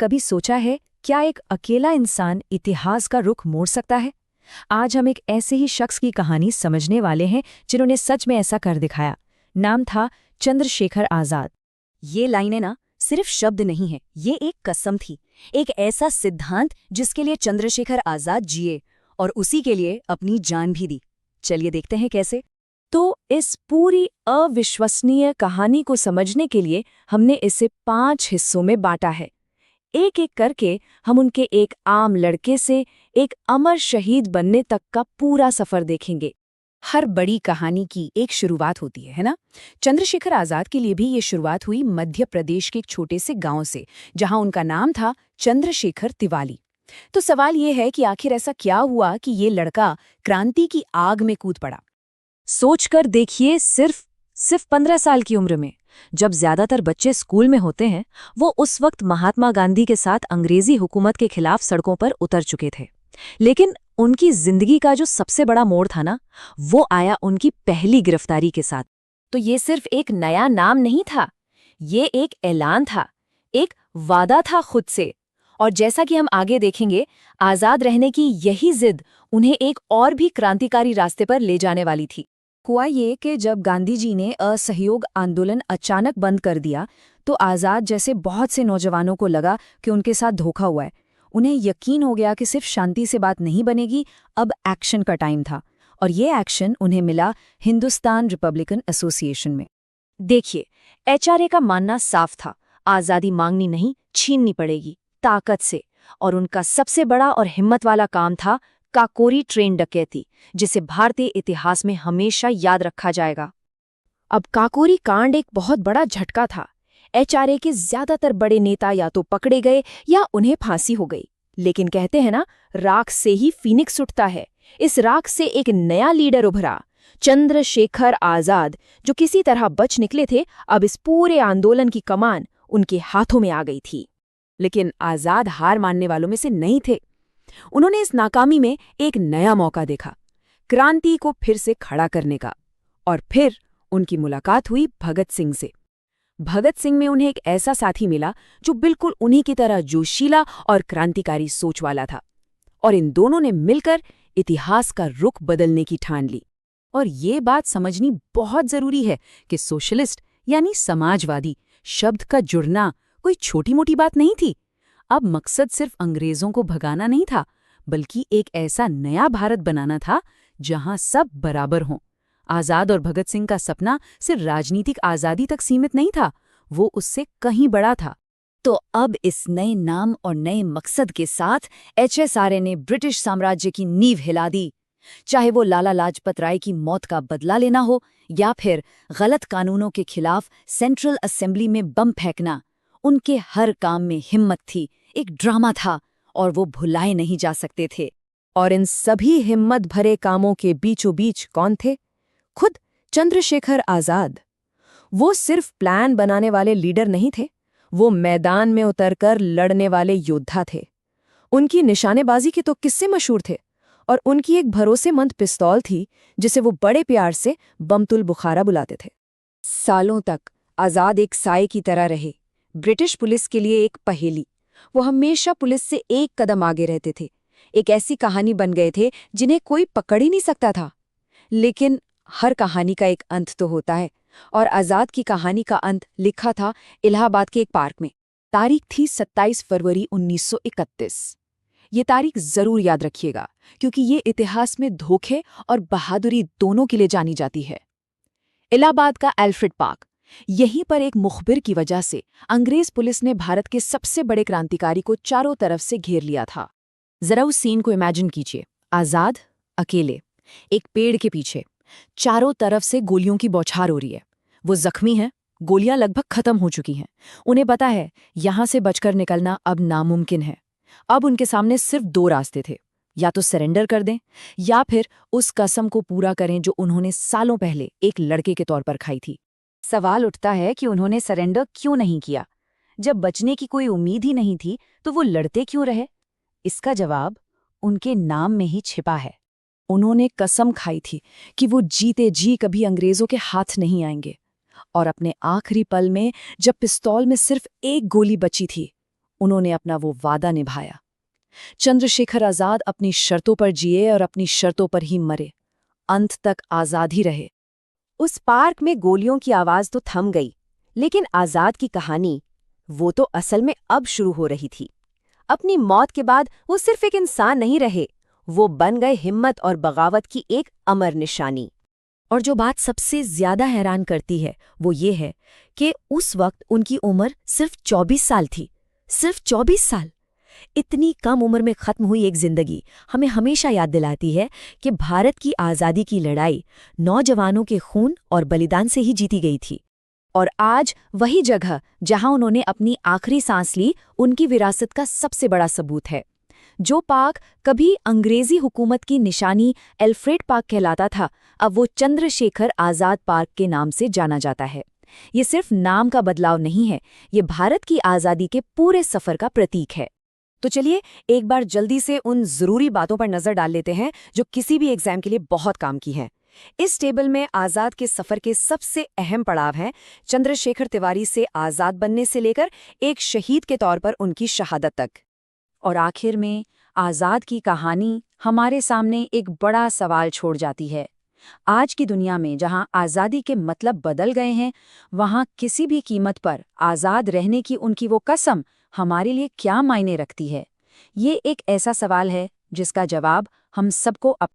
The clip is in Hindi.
कभी सोचा है क्या एक अकेला इंसान इतिहास का रुख मोड़ सकता है? आज हम एक ऐसे ही शख्स की कहानी समझने वाले हैं जिन्होंने सच में ऐसा कर दिखाया। नाम था चंद्रशेखर आजाद। ये लाइनें ना सिर्फ शब्द नहीं है, ये एक कसम थी, एक ऐसा सिद्धांत जिसके लिए चंद्रशेखर आजाद जिए और उसी के लिए अपनी जान भी दी। चलिए देखते हैं कैसे। तो इस पूरी अविश्वसनीय कहानी को समझने के लिए हमने इसे 5 हिस्सों में बांटा है। एक एक करके हम उनके एक आम लड़के से एक अमर शहीद बनने तक का पूरा सफर देखेंगे। हर बड़ी कहानी की एक शुरुआत होती है ना? चंद्रशेखर आजाद के लिए भी ये शुरुआत हुई मध्य प्रदेश के एक छोटे से गांव से, जहां उनका नाम था चंद्रशेखर तिवारी। तो सवाल ये है कि आखिर ऐसा क्या हुआ कि ये लड़का क्रांति की आग में कूद पड़ा। सोचकर देखिए, सिर्फ 15 साल की उम्र में, जब ज्यादातर बच्चे स्कूल में होते हैं, वो उस वक्त महात्मा गांधी के साथ अंग्रेजी हुकूमत के खिलाफ सड़कों पर उतर चुके थे। लेकिन उनकी जिंदगी का जो सबसे बड़ा मोड़ था ना, वो आया उनकी पहली गिरफ्तारी के साथ। तो ये सिर्फ एक नया नाम नहीं था, ये एक ऐलान था, एक वादा था खुद से। और जैसा कि हम आगे देखेंगे, आजाद रहने की यही जिद उन्हें एक और भी क्रांतिकारी रास्ते पर ले जाने वाली थी। हुआ ये कि जब गांधी जी ने असहयोग आंदोलन अचानक बंद कर दिया, तो आजाद जैसे बहुत से नौजवानों को लगा कि उनके साथ धोखा हुआ है। उन्हें यकीन हो गया कि सिर्फ शांति से बात नहीं बनेगी, अब एक्शन का टाइम था। और ये एक्शन उन्हें मिला हिंदुस्तान रिपब्लिकन एसोसिएशन में। देखिए, एचआरए का मानना साफ था, आज़ादी मांगनी नहीं, छीननी पड़ेगी, ताकत से। और उनका सबसे बड़ा और हिम्मत वाला काम था काकोरी ट्रेन डकैती, जिसे भारतीय इतिहास में हमेशा याद रखा जाएगा। अब काकोरी कांड एक बहुत बड़ा झटका था। एचआरए के ज्यादातर बड़े नेता या तो पकड़े गए या उन्हें फांसी हो गई। लेकिन कहते हैं ना, राख से ही फीनिक्स उठता है। इस राख से एक नया लीडर उभरा, चंद्रशेखर आजाद, जो किसी तरह बच निकले थे। अब इस पूरे आंदोलन की कमान उनके हाथों में आ गई थी। लेकिन आजाद हार मानने वालों में से नहीं थे। उन्होंने इस नाकामी में एक नया मौका देखा, क्रांति को फिर से खड़ा करने का। और फिर उनकी मुलाकात हुई भगत सिंह से। भगत सिंह में उन्हें एक ऐसा साथी मिला जो बिल्कुल उन्हीं की तरह जोशीला और क्रांतिकारी सोच वाला था। और इन दोनों ने मिलकर इतिहास का रुख बदलने की ठान ली। और ये बात समझनी बहुत जरूरी है कि सोशलिस्ट यानी समाजवादी शब्द का जुड़ना कोई छोटी मोटी बात नहीं थी। अब मकसद सिर्फ अंग्रेजों को भगाना नहीं था, बल्कि एक ऐसा नया भारत बनाना था जहां सब बराबर हों। आजाद और भगत सिंह का सपना सिर्फ राजनीतिक आजादी तक सीमित नहीं था, वो उससे कहीं बड़ा था। तो अब इस नए नाम और नए मकसद के साथ एचएसआरए ने ब्रिटिश साम्राज्य की नींव हिला दी। चाहे वो लाला लाजपत राय की मौत का बदला लेना हो या फिर गलत कानूनों के खिलाफ सेंट्रल असेंबली में बम फेंकना, उनके हर काम में हिम्मत थी, एक ड्रामा था और वो भुलाए नहीं जा सकते थे। और इन सभी हिम्मत भरे कामों के बीचों बीच कौन थे? खुद चंद्रशेखर आजाद। वो सिर्फ प्लान बनाने वाले लीडर नहीं थे, वो मैदान में उतरकर लड़ने वाले योद्धा थे। उनकी निशानेबाजी के तो किस्से मशहूर थे, और उनकी एक भरोसेमंद पिस्तौल थी जिसे वो बड़े प्यार से बमतुल बुखारा बुलाते थे। सालों तक आजाद एक साए की तरह रहे, ब्रिटिश पुलिस के लिए एक पहेली। वो हमेशा पुलिस से एक कदम आगे रहते थे, एक ऐसी कहानी बन गए थे जिन्हें कोई पकड़ ही नहीं सकता था। लेकिन हर कहानी का एक अंत तो होता है, और आजाद की कहानी का अंत लिखा था इलाहाबाद के एक पार्क में। तारीख थी 27 फरवरी 1931। ये तारीख जरूर याद रखिएगा, क्योंकि ये इतिहास में धोखे और बहादुरी दोनों के लिए जानी जाती है। इलाहाबाद का एल्फ्रेड पार्क, यहीं पर एक मुखबिर की वजह से अंग्रेज पुलिस ने भारत के सबसे बड़े क्रांतिकारी को चारों तरफ से घेर लिया था। जरा उस सीन को इमेजिन कीजिए। आजाद अकेले एक पेड़ के पीछे, चारों तरफ से गोलियों की बौछार हो रही है। वो जख्मी हैं, गोलियां लगभग खत्म हो चुकी हैं। उन्हें पता है यहां से बचकर निकलना अब नामुमकिन है। अब उनके सामने सिर्फ 2 रास्ते थे, या तो सरेंडर कर दें या फिर उस कसम को पूरा करें जो उन्होंने सालों पहले एक लड़के के तौर पर खाई थी। सवाल उठता है कि उन्होंने सरेंडर क्यों नहीं किया? जब बचने की कोई उम्मीद ही नहीं थी तो वो लड़ते क्यों रहे? इसका जवाब उनके नाम में ही छिपा है। उन्होंने कसम खाई थी कि वो जीते जी कभी अंग्रेजों के हाथ नहीं आएंगे। और अपने आखिरी पल में, जब पिस्तौल में सिर्फ एक गोली बची थी, उन्होंने अपना वो वादा निभाया। चंद्रशेखर आजाद अपनी शर्तों पर जिए और अपनी शर्तों पर ही मरे। अंत तक आजाद ही रहे। उस पार्क में गोलियों की आवाज तो थम गई, लेकिन आजाद की कहानी, वो तो असल में अब शुरू हो रही थी। अपनी मौत के बाद वो सिर्फ एक इंसान नहीं रहे, वो बन गए हिम्मत और बगावत की एक अमर निशानी। और जो बात सबसे ज्यादा हैरान करती है वो ये है कि उस वक्त उनकी उम्र सिर्फ 24 साल थी। सिर्फ 24 साल। इतनी कम उम्र में खत्म हुई एक जिंदगी हमें हमेशा याद दिलाती है कि भारत की आज़ादी की लड़ाई नौजवानों के खून और बलिदान से ही जीती गई थी। और आज वही जगह जहां उन्होंने अपनी आखिरी सांस ली, उनकी विरासत का सबसे बड़ा सबूत है। जो पार्क कभी अंग्रेजी हुकूमत की निशानी एल्फ्रेड पार्क कहलाता था, अब वो चंद्रशेखर आजाद पार्क के नाम से जाना जाता है। ये सिर्फ नाम का बदलाव नहीं है, ये भारत की आज़ादी के पूरे सफर का प्रतीक है। तो चलिए एक बार जल्दी से उन जरूरी बातों पर नजर डाल लेते हैं जो किसी भी एग्जाम के लिए बहुत काम की हैं। इस टेबल में आजाद के सफर के सबसे अहम पड़ाव हैं चंद्रशेखर तिवारी से आजाद बनने से लेकर एक शहीद के तौर पर उनकी शहादत तक। और आखिर में आजाद की कहानी हमारे सामने एक बड़ा सवाल छोड़ जाती है। आज की दुनिया में जहां आज़ादी के मतलब बदल गए हैं, वहां किसी भी कीमत पर आज़ाद रहने की उनकी वो कसम हमारे लिए क्या मायने रखती है? ये एक ऐसा सवाल है जिसका जवाब हम सबको